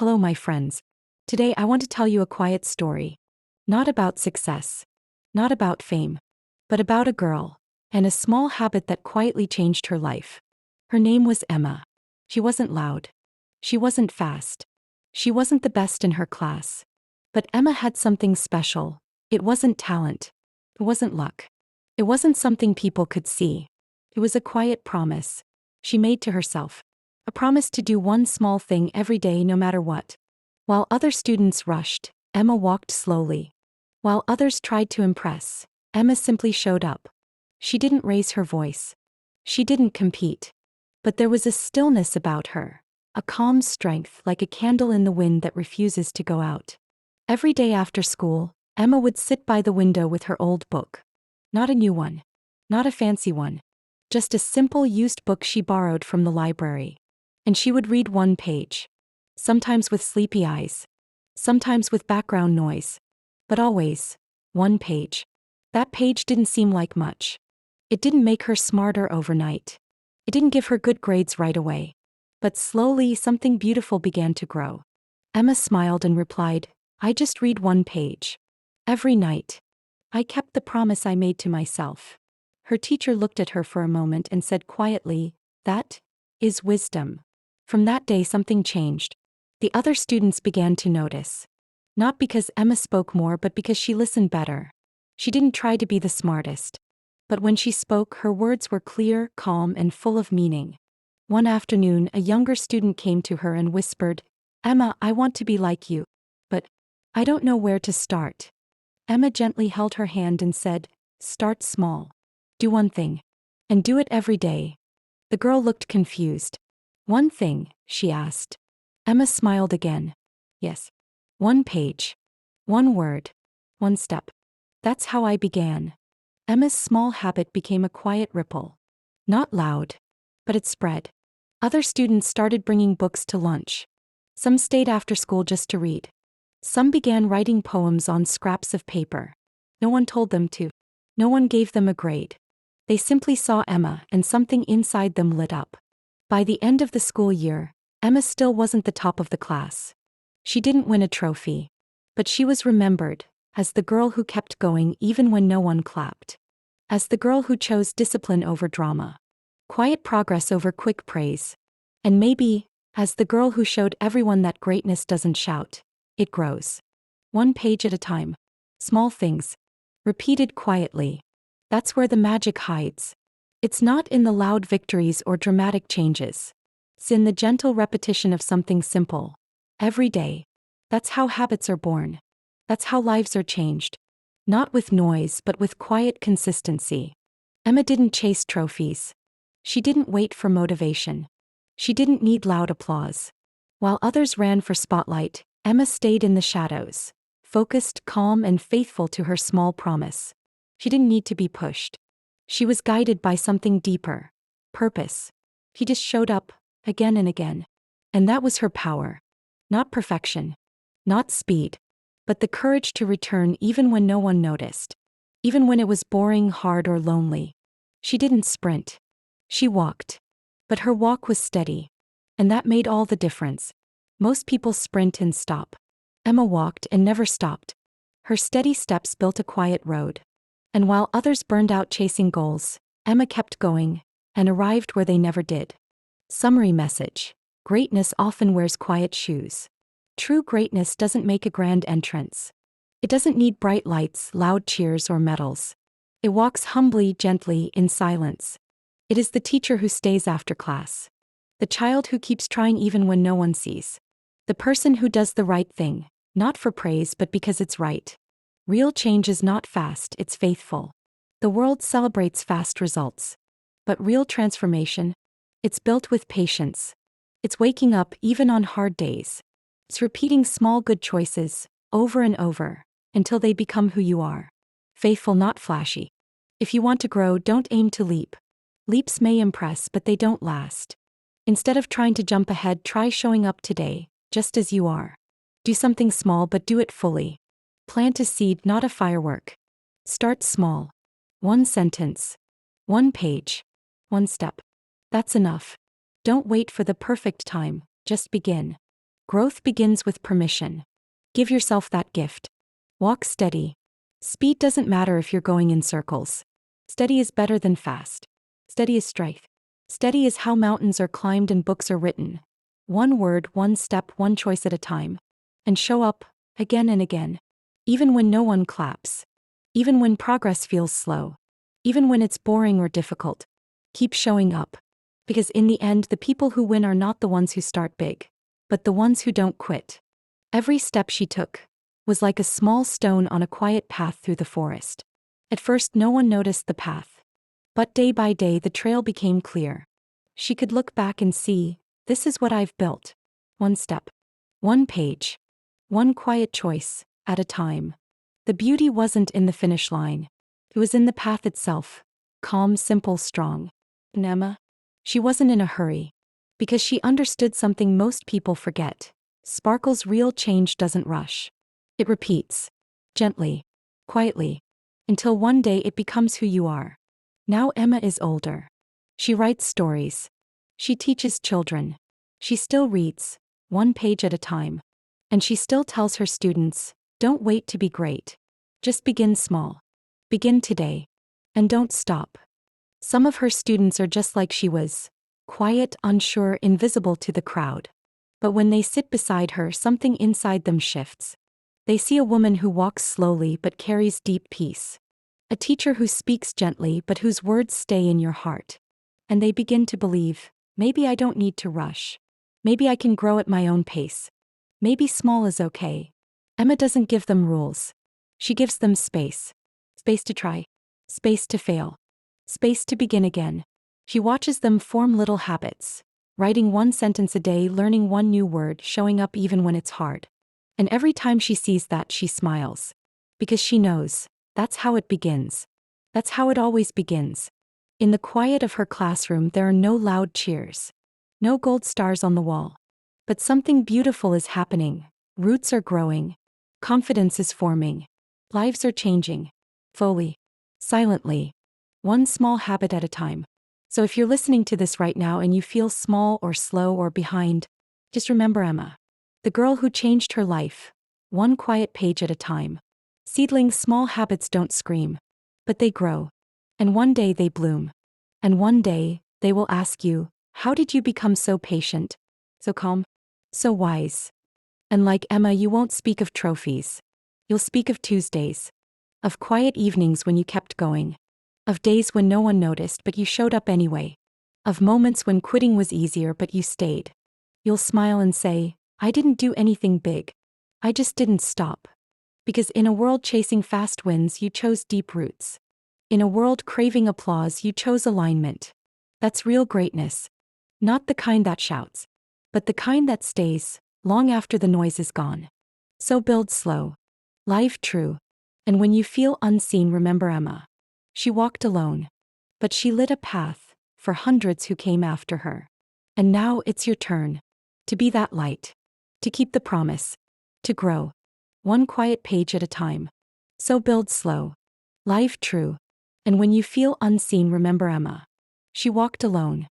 Hello, my friends. Today I want to tell you a quiet story. Not about success. Not about fame. But about a girl, and a small habit that quietly changed her life. Her name was Emma. She wasn't loud. She wasn't fast. She wasn't the best in her class. But Emma had something special. It wasn't talent. It wasn't luck. It wasn't something people could see. It was a quiet promise she made to herself. A promise to do one small thing every day no matter what. While other students rushed, Emma walked slowly. While others tried to impress, Emma simply showed up. She didn't raise her voice. She didn't compete. But there was a stillness about her, a calm strength like a candle in the wind that refuses to go out. Every day after school, Emma would sit by the window with her old book. Not a new one. Not a fancy one. Just a simple used book she borrowed from the library. And she would read one page. Sometimes with sleepy eyes. Sometimes with background noise. But always, one page. That page didn't seem like much. It didn't make her smarter overnight. It didn't give her good grades right away. But slowly something beautiful began to grow. Emma smiled and replied, "I just read one page. Every night. I kept the promise I made to myself." Her teacher looked at her for a moment and said quietly, "That is wisdom." From that day something changed. The other students began to notice. Not because Emma spoke more but because she listened better. She didn't try to be the smartest. But when she spoke, her words were clear, calm, and full of meaning. One afternoon, a younger student came to her and whispered, "Emma, I want to be like you. But I don't know where to start." Emma gently held her hand and said, "Start small. Do one thing. And do it every day." The girl looked confused. "One thing?" she asked. Emma smiled again. "Yes. One page. One word. One step. That's how I began." Emma's small habit became a quiet ripple. Not loud. But it spread. Other students started bringing books to lunch. Some stayed after school just to read. Some began writing poems on scraps of paper. No one told them to. No one gave them a grade. They simply saw Emma and something inside them lit up. By the end of the school year, Emma still wasn't the top of the class. She didn't win a trophy. But she was remembered as the girl who kept going even when no one clapped. As the girl who chose discipline over drama. Quiet progress over quick praise. And maybe, as the girl who showed everyone that greatness doesn't shout, it grows. One page at a time. Small things. Repeated quietly. That's where the magic hides. It's not in the loud victories or dramatic changes. It's in the gentle repetition of something simple. Every day. That's how habits are born. That's how lives are changed. Not with noise but with quiet consistency. Emma didn't chase trophies. She didn't wait for motivation. She didn't need loud applause. While others ran for spotlight, Emma stayed in the shadows. Focused, calm, and faithful to her small promise. She didn't need to be pushed. She was guided by something deeper. Purpose. She just showed up, again and again. And that was her power. Not perfection. Not speed. But the courage to return even when no one noticed. Even when it was boring, hard, or lonely. She didn't sprint. She walked. But her walk was steady. And that made all the difference. Most people sprint and stop. Emma walked and never stopped. Her steady steps built a quiet road. And while others burned out chasing goals, Emma kept going, and arrived where they never did. Summary message. Greatness often wears quiet shoes. True greatness doesn't make a grand entrance. It doesn't need bright lights, loud cheers, or medals. It walks humbly, gently, in silence. It is the teacher who stays after class. The child who keeps trying even when no one sees. The person who does the right thing, not for praise but because it's right. Real change is not fast, it's faithful. The world celebrates fast results. But real transformation? It's built with patience. It's waking up even on hard days. It's repeating small good choices, over and over, until they become who you are. Faithful, not flashy. If you want to grow, don't aim to leap. Leaps may impress, but they don't last. Instead of trying to jump ahead, try showing up today, just as you are. Do something small, but do it fully. Plant a seed, not a firework. Start small. One sentence. One page. One step. That's enough. Don't wait for the perfect time, just begin. Growth begins with permission. Give yourself that gift. Walk steady. Speed doesn't matter if you're going in circles. Steady is better than fast. Steady is strength. Steady is how mountains are climbed and books are written. One word, one step, one choice at a time. And show up, again and again. Even when no one claps. Even when progress feels slow. Even when it's boring or difficult. Keep showing up. Because in the end, the people who win are not the ones who start big, but the ones who don't quit. Every step she took was like a small stone on a quiet path through the forest. At first, no one noticed the path. But day by day, the trail became clear. She could look back and see, this is what I've built. One step. One page. One quiet choice, at a time. The beauty wasn't in the finish line. It was in the path itself. Calm, simple, strong. And Emma? She wasn't in a hurry. Because she understood something most people forget. Sparkle's real change doesn't rush. It repeats. Gently. Quietly. Until one day it becomes who you are. Now Emma is older. She writes stories. She teaches children. She still reads, one page at a time. And she still tells her students, don't wait to be great. Just begin small. Begin today. And don't stop. Some of her students are just like she was. Quiet, unsure, invisible to the crowd. But when they sit beside her, something inside them shifts. They see a woman who walks slowly but carries deep peace. A teacher who speaks gently but whose words stay in your heart. And they begin to believe, maybe I don't need to rush. Maybe I can grow at my own pace. Maybe small is okay. Emma doesn't give them rules. She gives them space. Space to try. Space to fail. Space to begin again. She watches them form little habits. Writing one sentence a day, learning one new word, showing up even when it's hard. And every time she sees that, she smiles. Because she knows, that's how it begins. That's how it always begins. In the quiet of her classroom, there are no loud cheers. No gold stars on the wall. But something beautiful is happening. Roots are growing. Confidence is forming. Lives are changing. Slowly. Silently. One small habit at a time. So if you're listening to this right now and you feel small or slow or behind, just remember Emma. The girl who changed her life. One quiet page at a time. Seedlings, small habits don't scream. But they grow. And one day they bloom. And one day, they will ask you, how did you become so patient? So calm? So wise? And like Emma, you won't speak of trophies. You'll speak of Tuesdays. Of quiet evenings when you kept going. Of days when no one noticed but you showed up anyway. Of moments when quitting was easier but you stayed. You'll smile and say, I didn't do anything big. I just didn't stop. Because in a world chasing fast wins, you chose deep roots. In a world craving applause, you chose alignment. That's real greatness. Not the kind that shouts, but the kind that stays, long after the noise is gone. So build slow. Life true. And when you feel unseen, remember Emma. She walked alone. But she lit a path for hundreds who came after her. And now it's your turn. To be that light. To keep the promise. To grow. One quiet page at a time. So build slow. Life true. And when you feel unseen, remember Emma. She walked alone.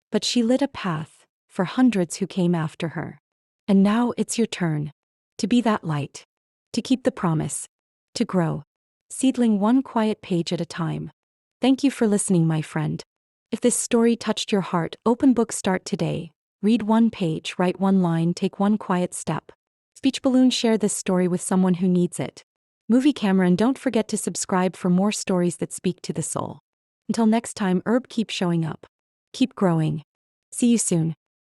But she lit a path for hundreds who came after her. And now it's your turn. To be that light. To keep the promise. To grow. Seedling one quiet page at a time. Thank you for listening, my friend. If this story touched your heart, open book, start today. Read one page, write one line, take one quiet step. Speech balloon, share this story with someone who needs it. Movie camera, and don't forget to subscribe for more stories that speak to the soul. Until next time, keep showing up. Keep growing. See you soon.